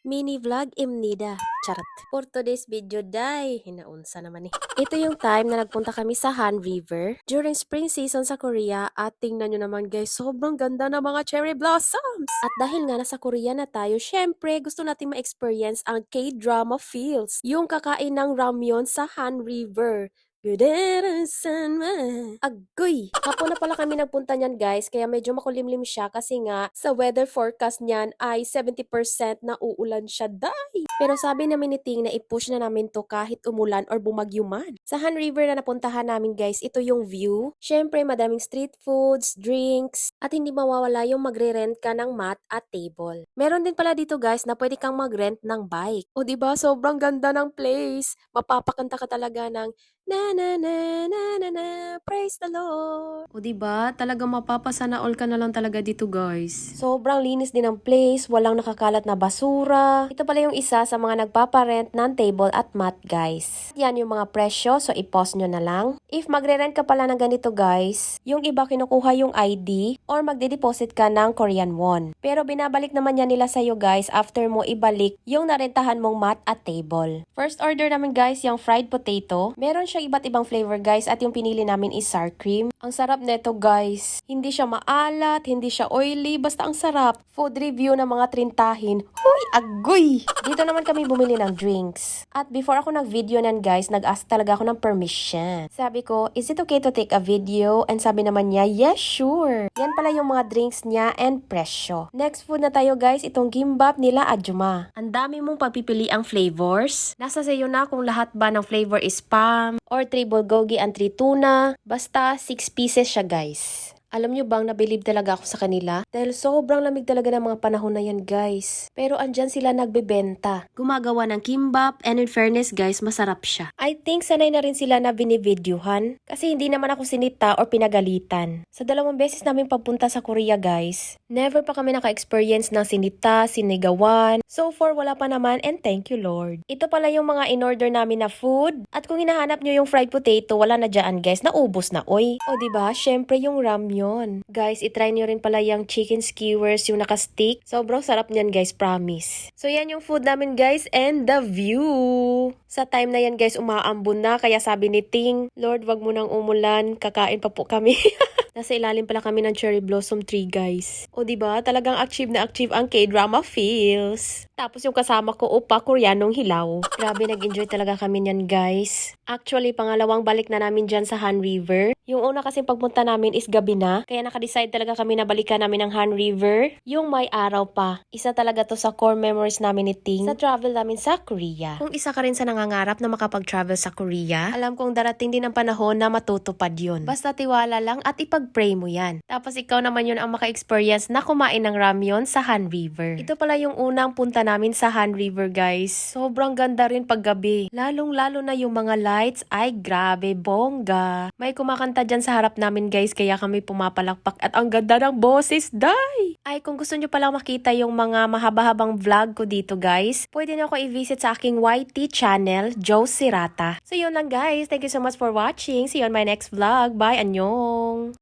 Mini vlog imnida. Charot. For today's video, day. Hinaunsa naman eh. Ito yung time na nagpunta kami sa Han River during spring season sa Korea at tingnan nyo naman guys, sobrang ganda ng mga cherry blossoms. At dahil nga nasa Korea na tayo, syempre gusto natin ma-experience ang K-drama feels. Yung kakain ng ramyeon sa Han River. Agoy! Hapon na pala kami nagpunta niyan guys, kaya medyo makulimlim siya kasi nga sa weather forecast niyan ay 70% na uulan siya day. Pero sabi namin ni Ting na i-push na namin to kahit umulan or bumagyo man. Sa Han River na napuntahan namin guys, ito yung view. Syempre madaming street foods, drinks, at hindi mawawala yung magre-rent ka ng mat at table. Meron din pala dito guys na pwede kang mag-rent ng bike. O diba, sobrang ganda ng place. Mapapakanta ka talaga ng na na na na na na, praise the Lord. O diba, talagang mapapasana all ka na lang talaga dito guys. Sobrang linis din ng place, walang nakakalat na basura. Ito pala yung isa sa mga nagpaparent ng table at mat guys. Yan yung mga presyo, so i-pause nyo na lang. If magre-rent ka pala ng ganito guys, yung iba kinukuha yung ID or magde-deposit ka ng Korean won. Pero binabalik naman yan nila sa'yo guys after mo ibalik yung narentahan mong mat at table. First order namin guys yung fried potato. Meron siyang iba't ibang flavor guys at yung pinili namin is sour cream. Ang sarap neto guys. Hindi siya maalat, hindi siya oily, basta ang sarap. Food review ng mga trintahin. Huy, agoy! Dito naman kami bumili ng drinks. At before ako nag-video nan guys, nag-ask talaga ako ng permission. Sabi ko, is it okay to take a video? And sabi naman niya, yes, sure. Yan pala yung mga drinks niya and presyo. Next food na tayo guys, itong gimbap nila Ajuma. Ang dami mong pagpipili ang flavors. Nasa sayo na kung lahat ba ng flavor is spam, or 3 bulgogi and 3 tuna. Basta 6 pieces siya guys. Alam nyo bang nabilib talaga ako sa kanila? Dahil sobrang lamig talaga ng mga panahon na yan guys. Pero andyan sila nagbebenta. Gumagawa ng kimbap and in fairness guys, masarap siya. I think sanay na rin sila na binivideohan. Kasi hindi naman ako sinita or pinagalitan. Sa 2 beses namin pagpunta sa Korea guys, never pa kami naka-experience ng sinita, sinigawan. So far wala pa naman and thank you Lord. Ito pala yung mga in-order namin na food. At kung hinahanap nyo yung fried potato, wala na dyan guys, naubos na oy. O diba, syempre yung ramyun. Guys, itry nyo rin pala yung chicken skewers, yung naka-stick. Sobrang sarap niyan guys, promise. So yan yung food namin guys and the view. Sa time na yan guys, umaambon na. Kaya sabi ni Ting, Lord, wag mo nang umulan. Kakain pa po kami. Nasa ilalim pala kami ng cherry blossom tree guys. O diba, talagang achieve na achieve ang K-drama feels. Tapos yung kasama ko, opa, Koreanong hilaw. Grabe, nag-enjoy talaga kami niyan guys. Actually, pangalawang balik na namin dyan sa Han River. Yung una kasing pagpunta namin is gabi na. Kaya nakadecide talaga kami na balikan namin ang Han River. Yung may araw pa. Isa talaga to sa core memories namin ni Ting sa travel namin sa Korea. Kung isa ka rin sa nangangarap na makapag-travel sa Korea, alam kong darating din ang panahon na matutupad yun. Basta tiwala lang at ipag-pray mo yan. Tapos ikaw naman yun ang maka-experience na kumain ng ramyeon sa Han River. Ito pala yung unang punta namin sa Han River guys. Sobrang ganda rin paggabi. Lalong-lalo na yung mga lights. Ay grabe, bongga. May kumakanta dyan sa harap namin guys, kaya kami pumapalakpak at ang ganda ng boses, day! Ay, kung gusto nyo palang makita yung mga mahaba-habang vlog ko dito guys, pwede nyo ako i-visit sa aking YT channel, Joe Sirata. So yun lang guys. Thank you so much for watching. See you on my next vlog. Bye, annyeong!